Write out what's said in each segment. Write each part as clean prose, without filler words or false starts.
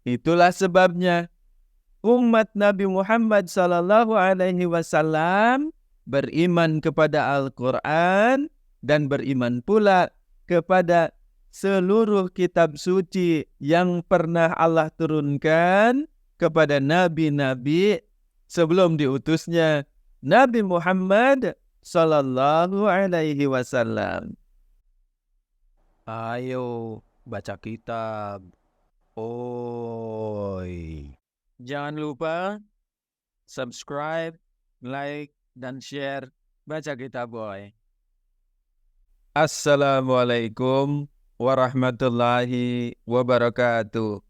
Itulah sebabnya umat Nabi Muhammad sallallahu alaihi wasallam beriman kepada Al-Quran dan beriman pula kepada seluruh kitab suci yang pernah Allah turunkan kepada nabi-nabi sebelum diutusnya Nabi Muhammad sallallahu alaihi wasallam. Ayo baca kitab. Oi. Jangan lupa subscribe, like, dan share Baca Kitab Boy. Assalamualaikum warahmatullahi wabarakatuh.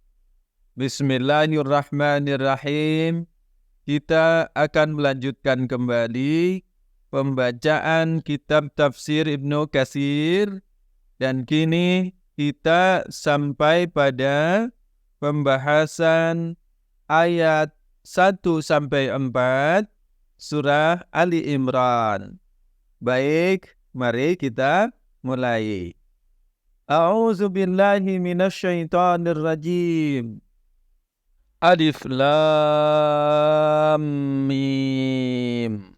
Bismillahirrahmanirrahim. Kita akan melanjutkan kembali pembacaan kitab tafsir Ibnu Katsir. Dan kini kita sampai pada pembahasan ayat 1-4 surah Ali Imran. Baik, mari kita mulai. A'udzu billahi minasyaitonir rajim. Alif Lam Mim.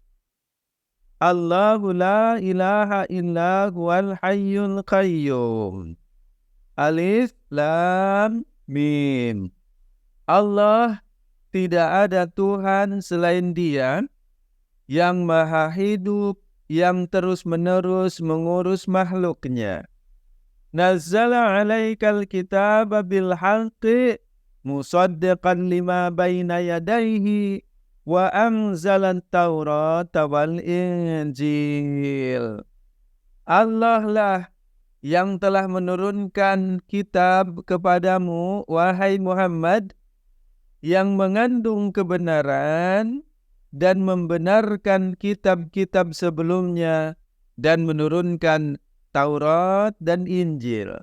Allahu la ilaha illa huwal hayyul qayyum. Alif Lam Mim. Allah, tidak ada Tuhan selain Dia yang maha hidup, yang terus-menerus mengurus makhluknya. Nazzala alaikal kitaba bil haqqi musaddiqan lima baina yadayhi wa anzalan taurata wal injil. Allah lah yang telah menurunkan kitab kepadamu, wahai Muhammad, yang mengandung kebenaran dan membenarkan kitab-kitab sebelumnya dan menurunkan Taurat dan Injil.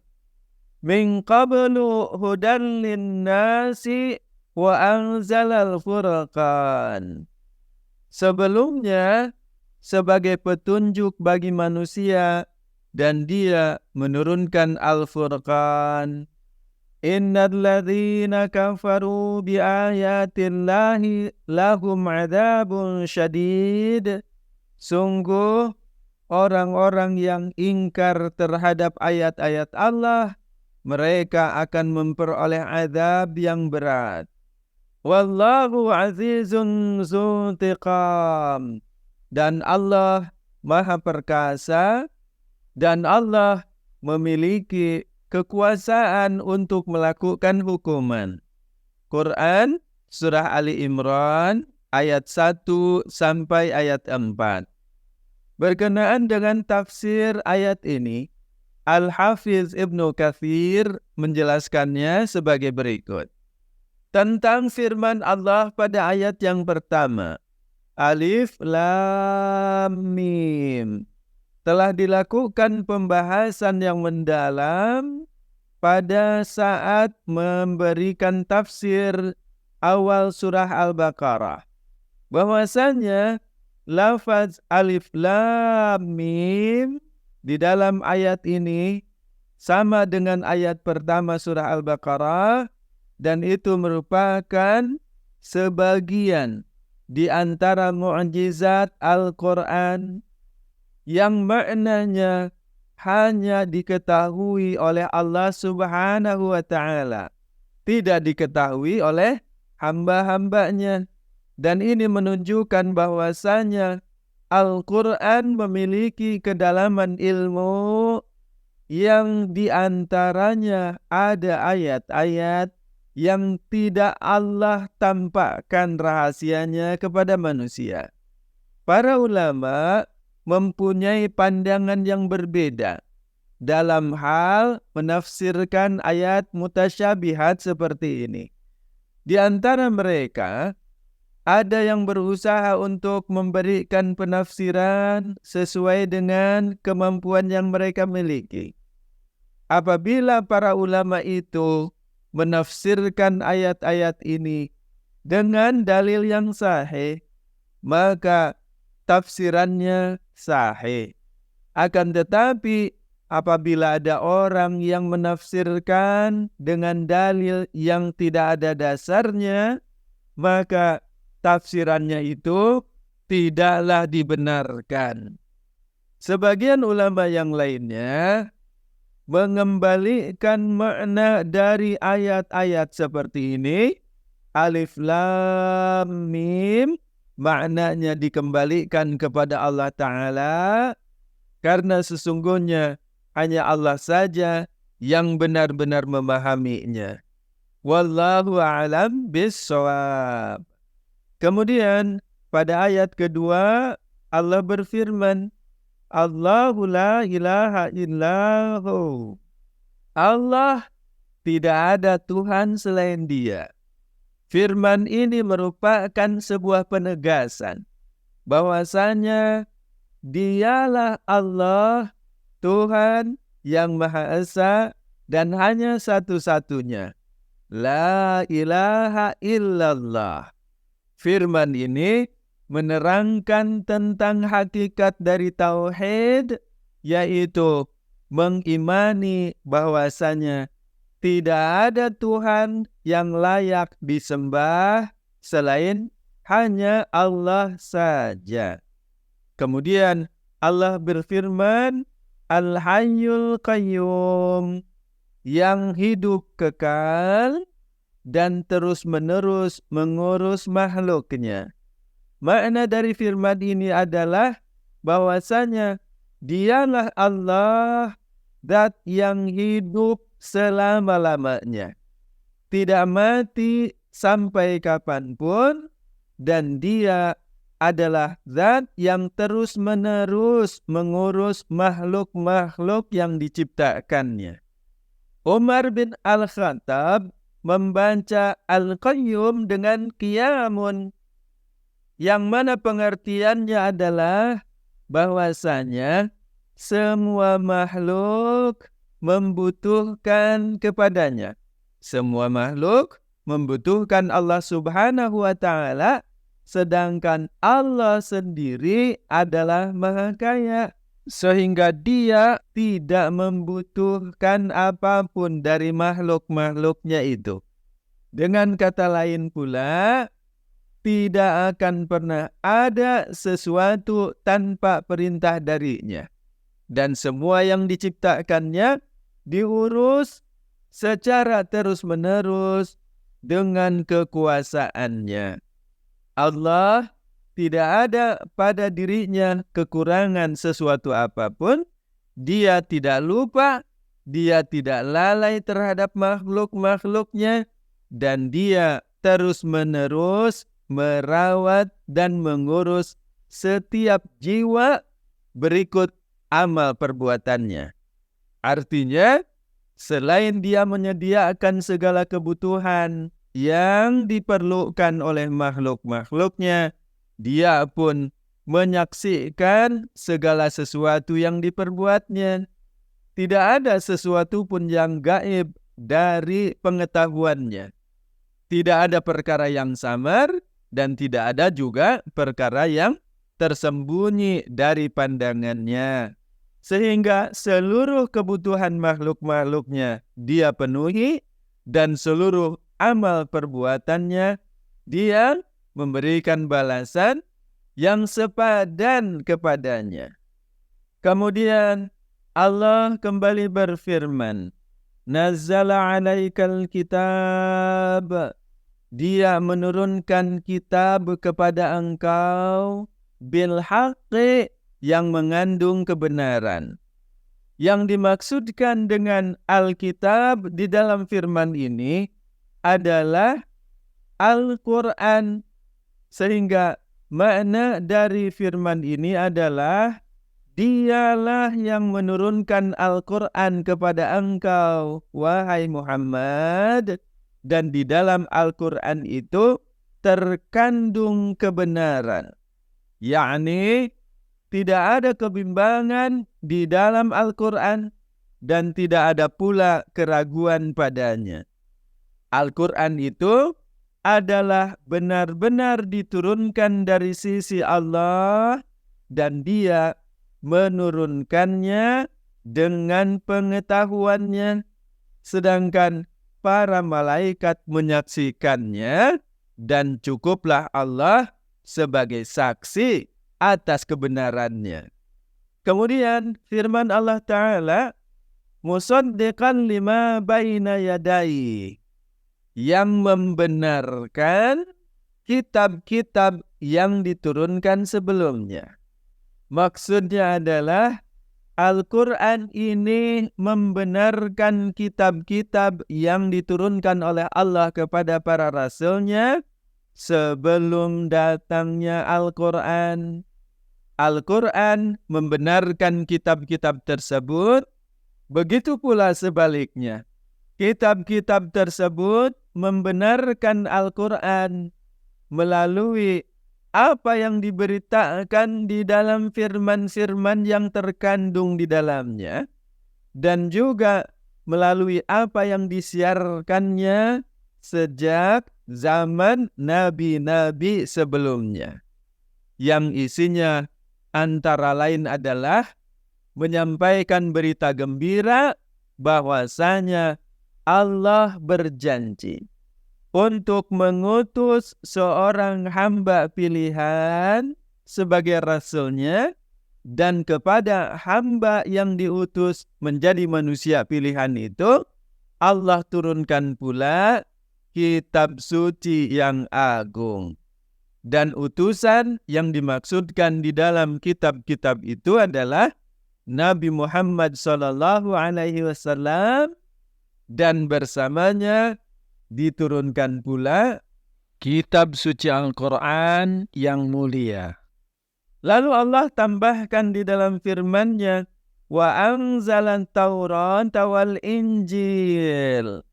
Min qablu hudan linnasi wa anzalal furqan. Sebelumnya sebagai petunjuk bagi manusia dan Dia menurunkan Al-Furqan. Innal ladzina kafaru bi ayatillahi lahum adzabun syadid. Sungguh orang-orang yang ingkar terhadap ayat-ayat Allah, mereka akan memperoleh azab yang berat. Wallahu azizun dzuntiqam. Dan Allah Maha Perkasa, dan Allah memiliki kekuasaan untuk melakukan hukuman. Quran Surah Ali Imran ayat 1 sampai ayat 4. Berkenaan dengan tafsir ayat ini, Al-Hafiz Ibnu Katsir menjelaskannya sebagai berikut. Tentang firman Allah pada ayat yang pertama, Alif Lam Mim, telah dilakukan pembahasan yang mendalam pada saat memberikan tafsir awal surah Al-Baqarah. Bahwasanya lafaz Alif Lam Mim di dalam ayat ini sama dengan ayat pertama surah Al-Baqarah, dan itu merupakan sebagian di antara mukjizat Al-Quran yang maknanya hanya diketahui oleh Allah Subhanahu wa Ta'ala, tidak diketahui oleh hamba-hambanya. Dan ini menunjukkan bahwasanya Al-Quran memiliki kedalaman ilmu yang diantaranya ada ayat-ayat yang tidak Allah tampakkan rahasianya kepada manusia. Para ulama mempunyai pandangan yang berbeda dalam hal menafsirkan ayat mutasyabihat seperti ini. Di antara mereka, ada yang berusaha untuk memberikan penafsiran sesuai dengan kemampuan yang mereka miliki. Apabila para ulama itu menafsirkan ayat-ayat ini dengan dalil yang sahih, maka tafsirannya sahih. Akan tetapi apabila ada orang yang menafsirkan dengan dalil yang tidak ada dasarnya, maka tafsirannya itu tidaklah dibenarkan. Sebagian ulama yang lainnya mengembalikan makna dari ayat-ayat seperti ini, alif lam mim, maknanya dikembalikan kepada Allah Ta'ala, karena sesungguhnya hanya Allah saja yang benar-benar memahaminya. Wallahu a'lam bishawab. Kemudian pada ayat kedua Allah berfirman, Allahu la ilaha illahu. Allah tidak ada Tuhan selain Dia. Firman ini merupakan sebuah penegasan bahwasanya Dialah Allah, Tuhan yang Maha Esa dan hanya satu-satunya. La ilaha illallah. Firman ini menerangkan tentang hakikat dari tauhid, yaitu mengimani bahwasanya tidak ada Tuhan yang layak disembah selain hanya Allah saja. Kemudian Allah berfirman, Al-Hayyul Qayyum, yang hidup kekal dan terus-menerus mengurus makhluknya. Makna dari firman ini adalah bahwasanya Dialah Allah, zat yang hidup selama-lamanya, tidak mati sampai kapanpun, dan Dia adalah zat yang terus-menerus mengurus makhluk-makhluk yang diciptakannya. Umar bin Al-Khattab membaca Al-Qayyum dengan Qiyamun, yang mana pengertiannya adalah bahwasanya semua makhluk membutuhkan kepadanya. Semua makhluk membutuhkan Allah Subhanahu wa Ta'ala, sedangkan Allah sendiri adalah Maha Kaya, sehingga Dia tidak membutuhkan apapun dari makhluk-makhluknya itu. Dengan kata lain pula, tidak akan pernah ada sesuatu tanpa perintah darinya. Dan semua yang diciptakannya diurus secara terus-menerus dengan kekuasaannya. Allah tidak ada pada dirinya kekurangan sesuatu apapun. Dia tidak lupa, Dia tidak lalai terhadap makhluk-makhluknya, dan Dia terus-menerus merawat dan mengurus setiap jiwa berikut amal perbuatannya. Artinya, selain Dia menyediakan segala kebutuhan yang diperlukan oleh makhluk-makhluknya, Dia pun menyaksikan segala sesuatu yang diperbuatnya. Tidak ada sesuatu pun yang gaib dari pengetahuannya. Tidak ada perkara yang samar, dan tidak ada juga perkara yang tersembunyi dari pandangannya. Sehingga seluruh kebutuhan makhluk-makhluknya Dia penuhi, dan seluruh amal perbuatannya Dia memberikan balasan yang sepadan kepadanya. Kemudian Allah kembali berfirman, Nazzala alaikal kitab, Dia menurunkan kitab kepada engkau bil haqqi, yang mengandung kebenaran. Yang dimaksudkan dengan Alkitab di dalam firman ini adalah Al-Quran. Sehingga makna dari firman ini adalah Dialah yang menurunkan Al-Quran kepada engkau, wahai Muhammad, dan di dalam Al-Quran itu terkandung kebenaran. Yakni tidak ada kebimbangan di dalam Al-Quran, dan tidak ada pula keraguan padanya. Al-Quran itu adalah benar-benar diturunkan dari sisi Allah, dan Dia menurunkannya dengan pengetahuannya, sedangkan para malaikat menyaksikannya, dan cukuplah Allah sebagai saksi atas kebenarannya. Kemudian firman Allah Ta'ala, musaddiqan lima baina yadai, yang membenarkan kitab-kitab yang diturunkan sebelumnya. Maksudnya adalah Al-Quran ini membenarkan kitab-kitab yang diturunkan oleh Allah kepada para rasulnya sebelum datangnya Al-Quran. Al-Quran membenarkan kitab-kitab tersebut, begitu pula sebaliknya. Kitab-kitab tersebut membenarkan Al-Quran melalui apa yang diberitakan di dalam firman-firman yang terkandung di dalamnya, dan juga melalui apa yang disiarkannya sejak zaman nabi-nabi sebelumnya, yang isinya antara lain adalah menyampaikan berita gembira bahwasanya Allah berjanji untuk mengutus seorang hamba pilihan sebagai rasulnya, dan kepada hamba yang diutus menjadi manusia pilihan itu Allah turunkan pula kitab suci yang agung. Dan utusan yang dimaksudkan di dalam kitab-kitab itu adalah Nabi Muhammad SAW, dan bersamanya diturunkan pula kitab suci Al-Quran yang mulia. Lalu Allah tambahkan di dalam firman-Nya, wa anzalan Taurata wal Injil.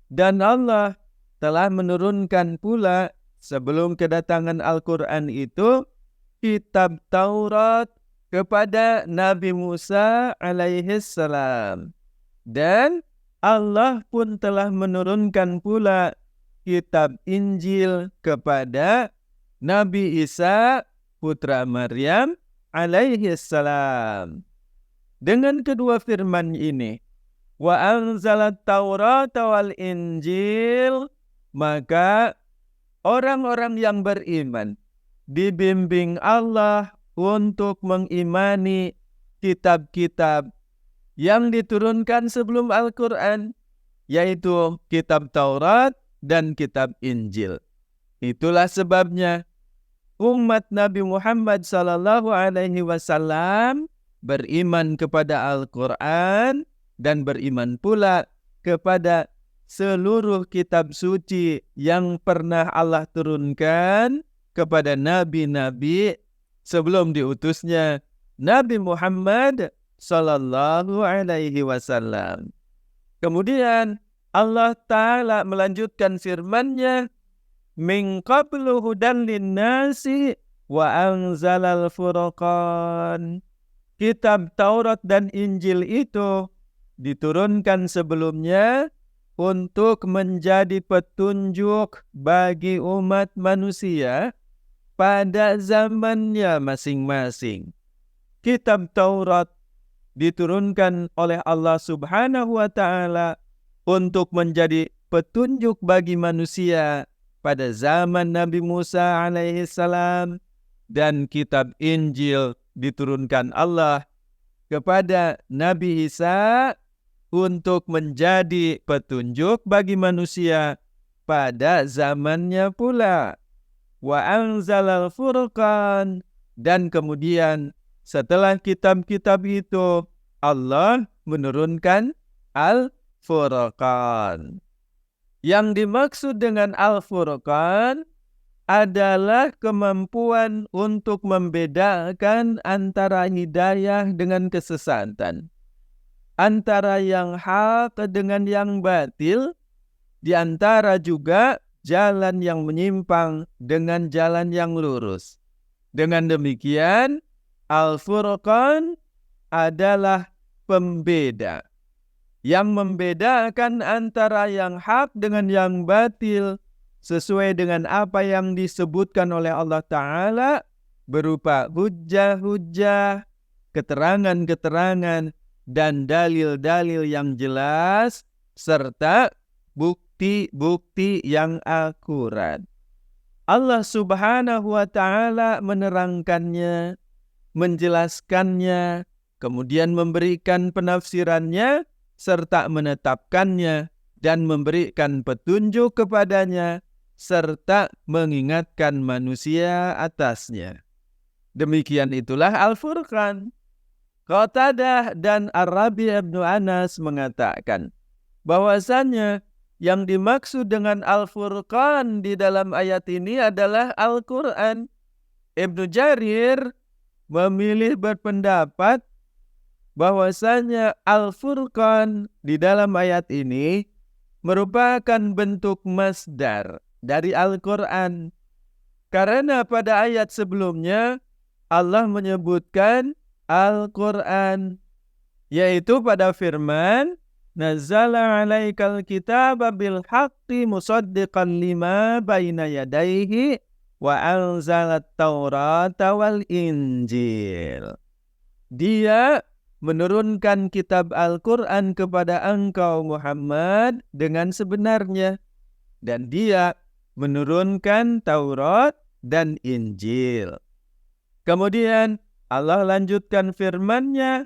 Dan Allah telah menurunkan pula sebelum kedatangan Al-Quran itu kitab Taurat kepada Nabi Musa alaihissalam. Dan Allah pun telah menurunkan pula kitab Injil kepada Nabi Isa putra Maryam alaihissalam. Dengan kedua firman ini, wa anzalat Taurata wal Injil, maka orang-orang yang beriman dibimbing Allah untuk mengimani kitab-kitab yang diturunkan sebelum Al-Quran, yaitu kitab Taurat dan kitab Injil. Itulah sebabnya umat Nabi Muhammad SAW beriman kepada Al-Quran dan beriman pula kepada seluruh kitab suci yang pernah Allah turunkan kepada nabi-nabi sebelum diutusnya Nabi Muhammad sallallahu alaihi wasallam. Kemudian Allah Ta'ala melanjutkan firman-Nya, min qablu hudan linnasi wa anzalal furqan. Kitab Taurat dan Injil itu diturunkan sebelumnya untuk menjadi petunjuk bagi umat manusia pada zamannya masing-masing. Kitab Taurat diturunkan oleh Allah Subhanahu wa Ta'ala untuk menjadi petunjuk bagi manusia pada zaman Nabi Musa alaihissalam, dan kitab Injil diturunkan Allah kepada Nabi Isa untuk menjadi petunjuk bagi manusia pada zamannya pula. Wa anzalal furqan, dan kemudian setelah kitab-kitab itu Allah menurunkan Al-Furqan. Yang dimaksud dengan Al-Furqan adalah kemampuan untuk membedakan antara hidayah dengan kesesatan, antara yang hak dengan yang batil, di antara juga jalan yang menyimpang dengan jalan yang lurus. Dengan demikian, Al-Furqan adalah pembeda yang membedakan antara yang hak dengan yang batil sesuai dengan apa yang disebutkan oleh Allah Ta'ala berupa hujjah-hujjah, keterangan-keterangan dan dalil-dalil yang jelas serta bukti-bukti yang akurat. Allah Subhanahu wa taala menerangkannya, menjelaskannya, kemudian memberikan penafsirannya serta menetapkannya dan memberikan petunjuk kepadanya serta mengingatkan manusia atasnya. Demikian itulah Al-Furqan. Qatadah dan Ar-Rabi' bin Anas mengatakan bahwasannya yang dimaksud dengan Al-Furqan di dalam ayat ini adalah Al-Quran. Ibnu Jarir memilih berpendapat bahwasanya Al-Furqan di dalam ayat ini merupakan bentuk masdar dari Al-Quran. Karena pada ayat sebelumnya Allah menyebutkan Al-Quran, yaitu pada firman, Nazzala alaikal kitaba bil haqqi musaddiqan lima baina yadayhi wa anzalat taurata wal injil. Dia menurunkan kitab Al-Quran kepada engkau Muhammad dengan sebenarnya. Dan dia menurunkan Taurat dan Injil. Kemudian Allah lanjutkan firman-Nya,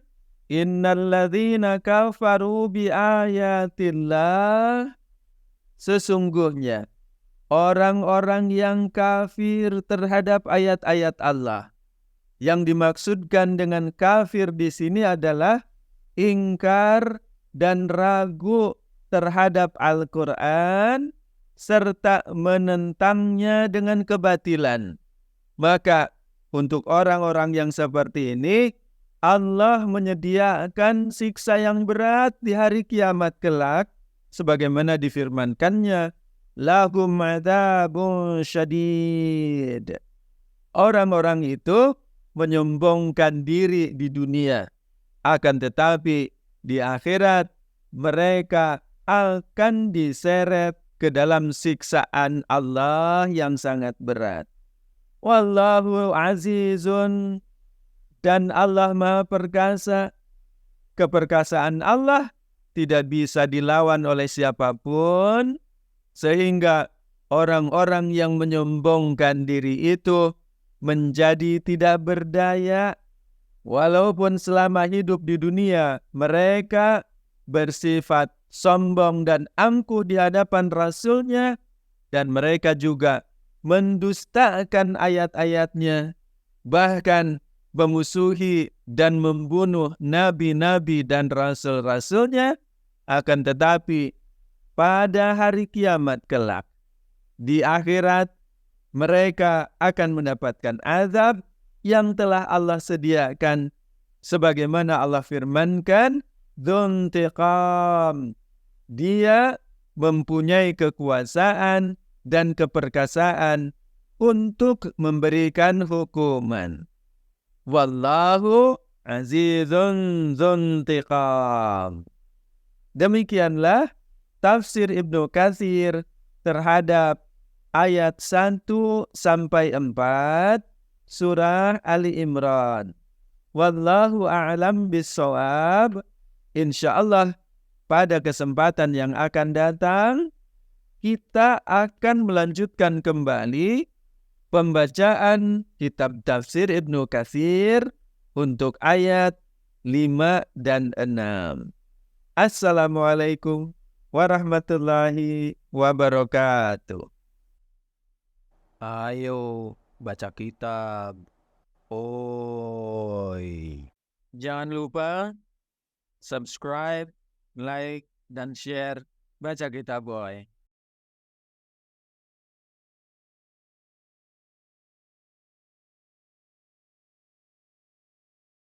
Innalladzina kafaru biayatillah. Sesungguhnya orang-orang yang kafir terhadap ayat-ayat Allah. Yang dimaksudkan dengan kafir di sini adalah ingkar dan ragu terhadap Al-Quran serta menentangnya dengan kebatilan. Maka untuk orang-orang yang seperti ini, Allah menyediakan siksa yang berat di hari kiamat kelak, sebagaimana difirmankannya, lahum adzabun syadid. Orang-orang itu menyombongkan diri di dunia, akan tetapi di akhirat mereka akan diseret ke dalam siksaan Allah yang sangat berat. Wallahu azizun, dan Allah Maha Perkasa. Keperkasaan Allah tidak bisa dilawan oleh siapapun, sehingga orang-orang yang menyombongkan diri itu menjadi tidak berdaya. Walaupun selama hidup di dunia mereka bersifat sombong dan angkuh di hadapan Rasul-Nya, dan mereka juga mendustakan ayat-ayatnya, bahkan memusuhi dan membunuh nabi-nabi dan rasul-rasulnya. Akan tetapi pada hari kiamat kelak, di akhirat, mereka akan mendapatkan azab yang telah Allah sediakan, sebagaimana Allah firmankan, Dzuntiqam. Dia mempunyai kekuasaan dan keperkasaan untuk memberikan hukuman. Wallahu azizun dzuntiqam. Demikianlah tafsir Ibnu Katsir terhadap ayat 1 sampai 4 surah Ali Imran. Wallahu a'lam bissawab. Insyaallah pada kesempatan yang akan datang kita akan melanjutkan kembali pembacaan kitab tafsir Ibnu Katsir untuk ayat 5 dan 6. Assalamualaikum warahmatullahi wabarakatuh. Ayo baca kitab. Oi. Jangan lupa subscribe, like, dan share Baca Kitab Boy.